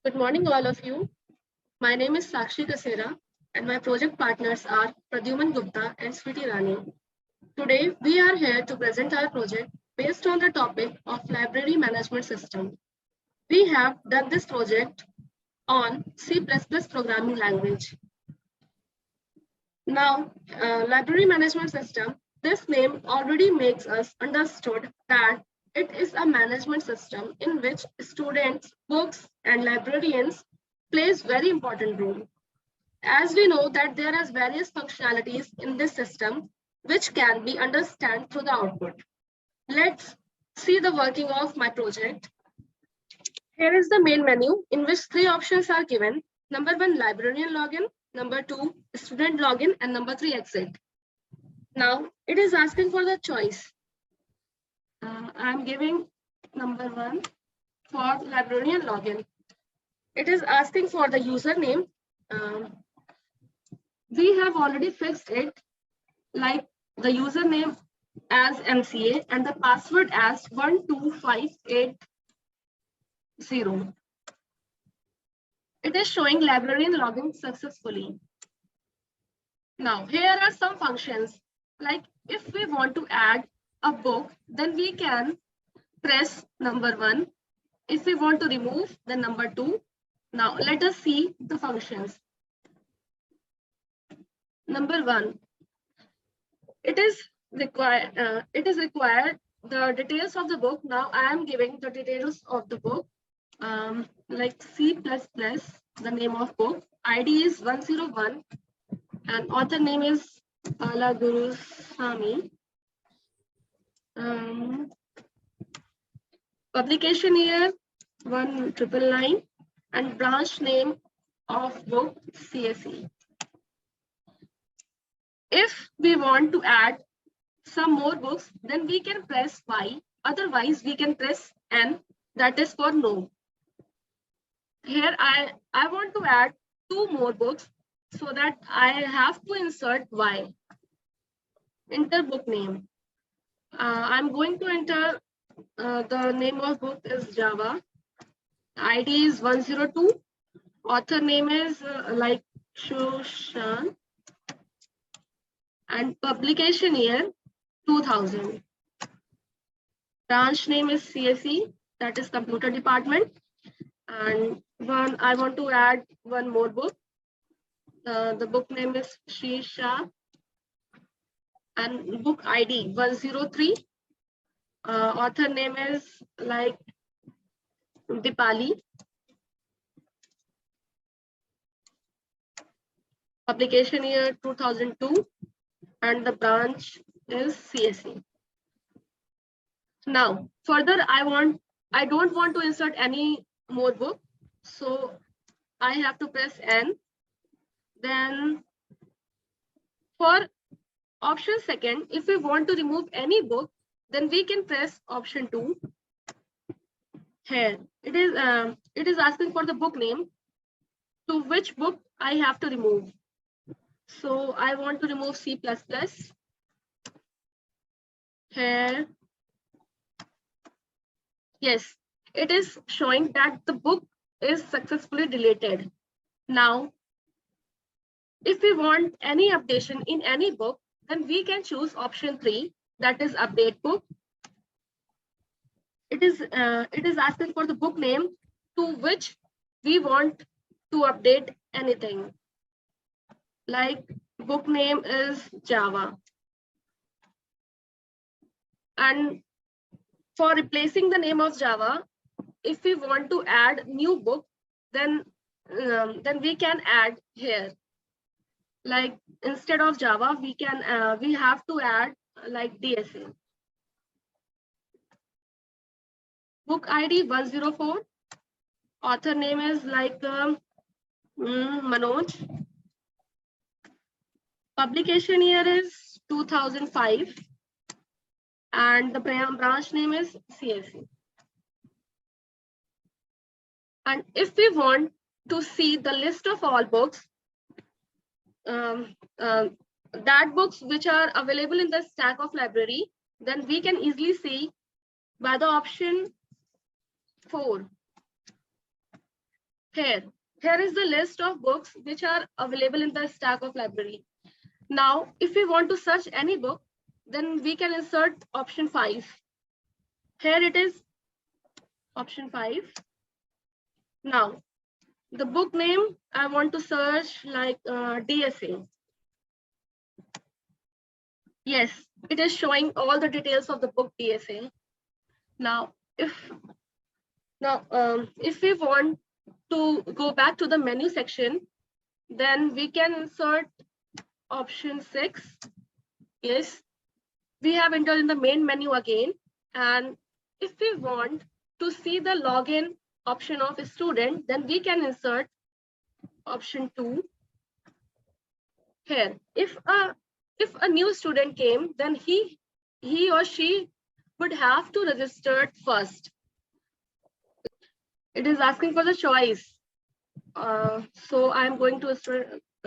Good morning, all of you. My name is Sakshi Kasera, and my project partners are Pradyuman Gupta and Sweety Rani. Today, we are here to present our project based on the topic of library management system. We have done this project on C++ programming language. Now, library management system, this name already makes us understood that it is a management system in which students, books, and librarians plays very important role. As we know that there are various functionalities in this system which can be understood through the output. Let's see the working of my project. Here is the main menu in which three options are given. Number one, librarian login. Number two, student login. And number three, exit. Now, it is asking for the choice. I'm giving number one for librarian login. It is asking for the username. We have already fixed it, like the username as MCA and the password as 12580. It is showing librarian login successfully. Now, here are some functions. Like if we want to add a book, then we can press number one. If we want to remove, then number two. Now, let us see the functions. Number one, it is required the details of the book. Now I am giving the details of the book, like C++, the name of book, ID is 101, and author name is Ala Guru Swami. Publication year 1999, and branch name of book CSE. If we want to add some more books, then we can press Y. Otherwise, we can press N, that is for no. Here, I want to add two more books, so that I have to insert Y. Enter book name. I'm going to enter the name of book is Java. ID is 102. Author name is like Shoshan. And publication year 2000. Branch name is CSE, that is computer department. And I want to add one more book. The book name is Shisha, and book ID 103. Author name is like Dipali. Publication year 2002, and the branch is CSE. Now, further, I don't want to insert any more book, so I have to press N. Then for option second, if we want to remove any book, then we can press option 2. Here it is asking for the book name, to which book I have to remove. So I want to remove C++. Here, yes, it is showing that the book is successfully deleted. Now, if we want any updation in any book, then we can choose option 3, that is update book. It is asking for the book name to which we want to update anything. Like book name is Java. And for replacing the name of Java, if we want to add new book, then we can add here. Like instead of Java, we have to add like DSA. Book ID 104. Author name is like Manoj. Publication year is 2005. And the branch name is CSE. And if we want to see the list of all books, that books which are available in the stack of library, then we can easily see by the option 4. Here, here is the list of books which are available in the stack of library. Now, if we want to search any book, then we can insert option 5. Here it is, option 5. Now, the book name, I want to search like DSA. Yes, it is showing all the details of the book DSA. Now, if we want to go back to the menu section, then we can insert option 6. Yes, we have entered in the main menu again. And if we want to see the login option of a student, then we can insert option 2. Here, if a new student came, then he or she would have to register first. It is asking for the choice. So I'm going to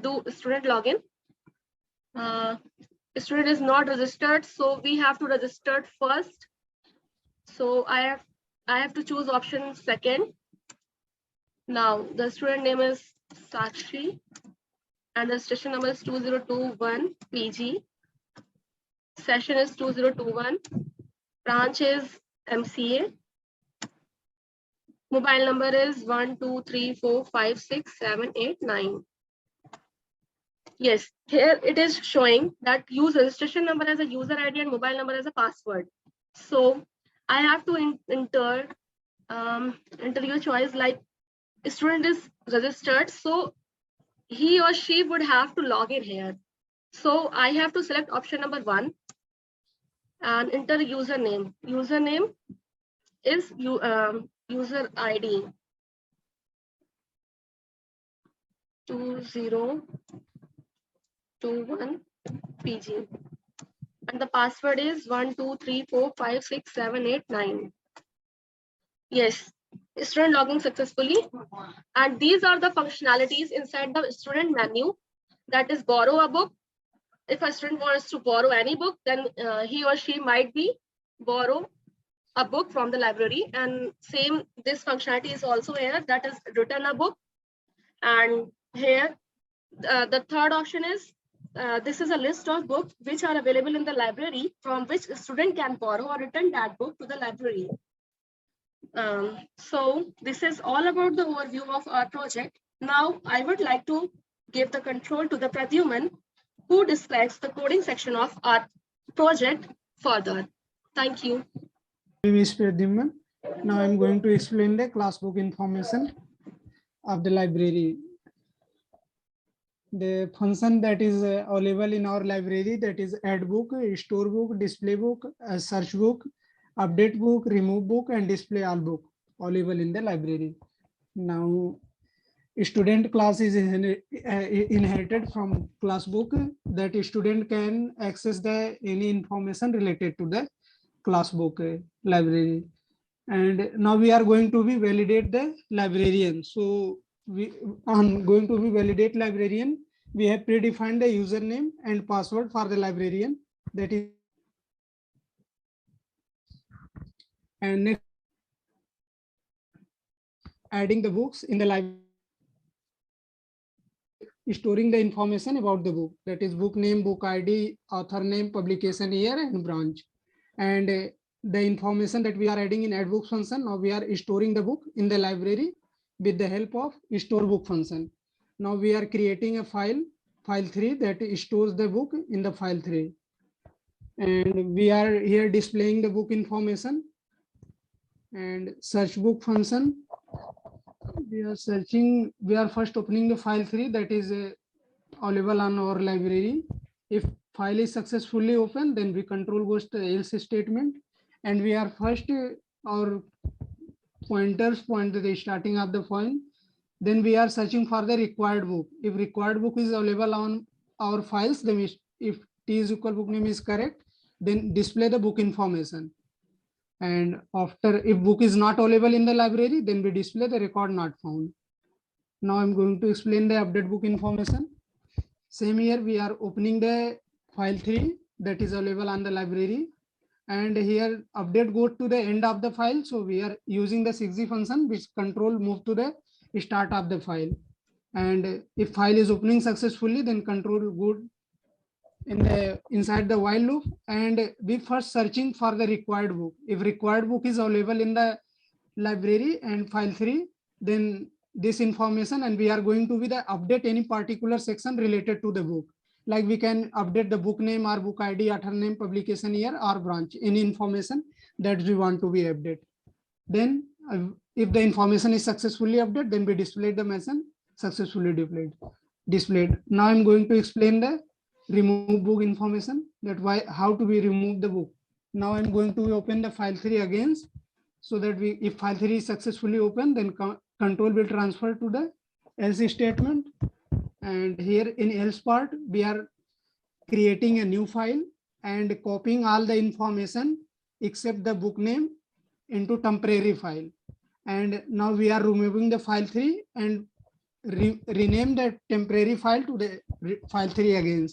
do student login. Student is not registered, so we have to register first. So I have to choose option 2. Now the student name is Sakshi and the station number is 2021 PG. Session is 2021. Branch is MCA. Mobile number is 1234567889. Yes, here it is showing that use registration number as a user ID and mobile number as a password. So I have to enter your choice, like student is registered, so he or she would have to log in here. So I have to select option number 1 and enter username. Username is user ID 2021 PG. And the password is 1234567889. Yes, student logging successfully. And these are the functionalities inside the student menu. That is borrow a book. If a student wants to borrow any book, then he or she might be borrow a book from the library. And same, this functionality is also here, that is return a book. And here, the third option is, this is a list of books which are available in the library from which a student can borrow or return that book to the library. So this is all about the overview of our project. Now I would like to give the control to the Pradyuman, who describes the coding section of our project further. Thank you. My name is Pradyuman. Now I'm going to explain the classbook information of the library. The function that is available in our library, that is add book, store book, display book, search book, update book, remove book, and display all book available in the library. Now student class is inherited from class book, that student can access the any information related to the class book library. And now we are going to be validate the librarian. So we are going to be validate librarian. We have predefined the username and password for the librarian, that is, and next adding the books in the library, storing the information about the book, that is book name, book ID, author name, publication year, and branch. And the information that we are adding in add book function, now we are storing the book in the library with the help of store book function. Now we are creating a file 3, that stores the book in the file 3. And we are here displaying the book information. And search book function, we are searching, we are first opening the file 3 that is available on our library. If file is successfully open, then we control goes to else statement, and we are first our pointers point to the starting of the file. Then we are searching for the required book. If required book is available on our files, then if T is equal book name is correct, then display the book information. And after, if book is not available in the library, then we display the record not found. Now I'm going to explain the update book information. Same here, we are opening the file 3 that is available on the library, and here update go to the end of the file. So we are using the 6G function which control move to the start of the file. And if file is opening successfully, then control good in the inside the while loop, and we first searching for the required book. If required book is available in the library and file 3, then this information, and we are going to be the update any particular section related to the book. Like we can update the book name or book ID, author name, publication year, or branch, any information that we want to be updated. Then if the information is successfully updated, then we display the message successfully displayed. Now I'm going to explain the remove book information, that why how to be remove the book. Now I'm going to open the file 3 again, so that we, if file 3 is successfully open, then control will transfer to the else statement. And here in else part, we are creating a new file and copying all the information except the book name into temporary file. And now we are removing the file 3 and rename the temporary file to the file 3 again,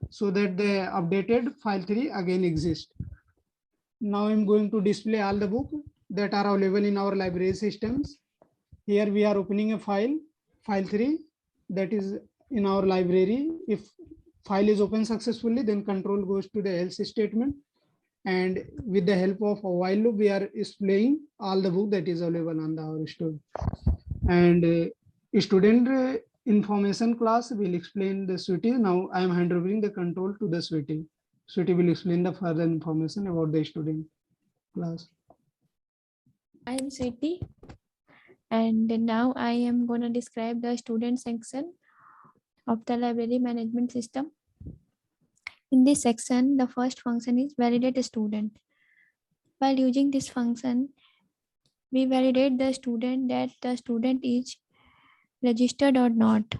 so that the updated file 3 again exists. Now I'm going to display all the books that are available in our library systems. Here we are opening a file 3 that is in our library. If file is open successfully, then control goes to the else statement, and with the help of a while loop, we are displaying all the book that is available on our store. And student information class will explain the Sweetie. Now I am handovering the control to the Sweetie. Sweetie will explain the further information about the student class. I am Sweetie, and now I am going to describe the student section of the library management system. In this section, the first function is validate a student. While using this function, we validate the student that the student is registered or not.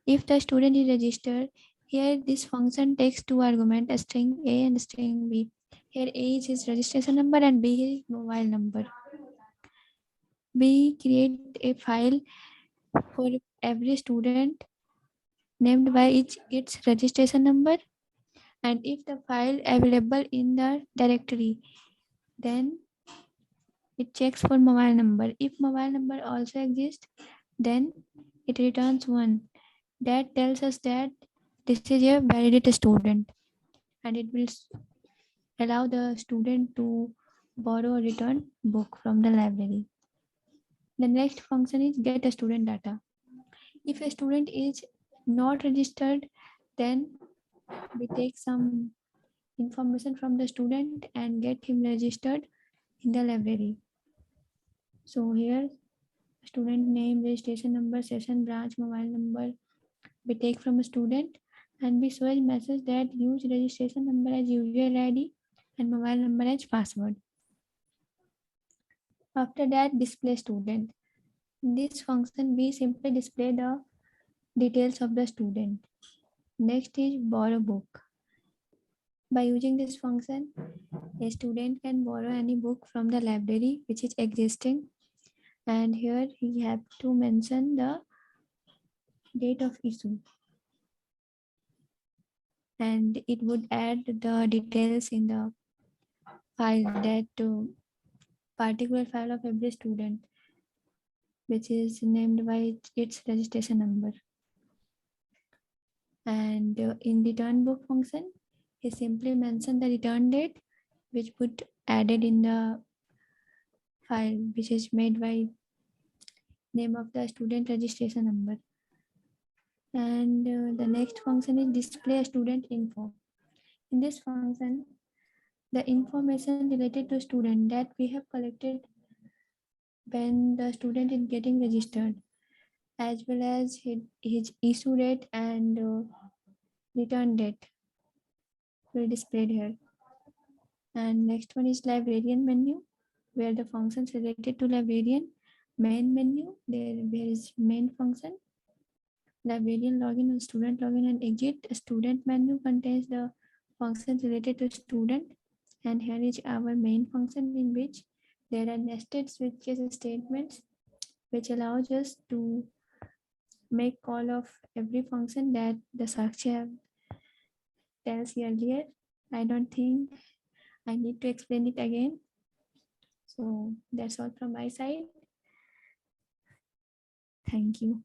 If the student is registered, here this function takes two arguments, a string A and a string B. Here A is his registration number and B is his mobile number. We create a file for every student named by its registration number, and if the file available in the directory, then it checks for mobile number. If mobile number also exists, then it returns 1. That tells us that this is a validated student, and it will allow the student to borrow or return book from the library. The next function is get a student data. If a student is not registered, then we take some information from the student and get him registered in the library. So here, student name, registration number, session branch, mobile number we take from a student, and we show a message that use registration number as user ID and mobile number as password. After that, display student. In this function, we simply display the details of the student. Next is borrow book. By using this function, a student can borrow any book from the library which is existing, and here he have to mention the date of issue, and it would add the details in the file, that particular file of every student, which is named by its registration number. And in return book function, he simply mentioned the return date, which would added in the file, which is made by name of the student registration number. And the next function is display student info. In this function, the information related to student that we have collected when the student is getting registered, as well as his issue date and return date will be displayed here. And next one is librarian menu, where the functions related to librarian. Main menu, there is main function, librarian login and student login and exit. A student menu contains the functions related to student, and here is our main function, in which there are nested switches statements which allows us to make call of every function that the Sakshi tells earlier. I don't think I need to explain it again. So that's all from my side. Thank you.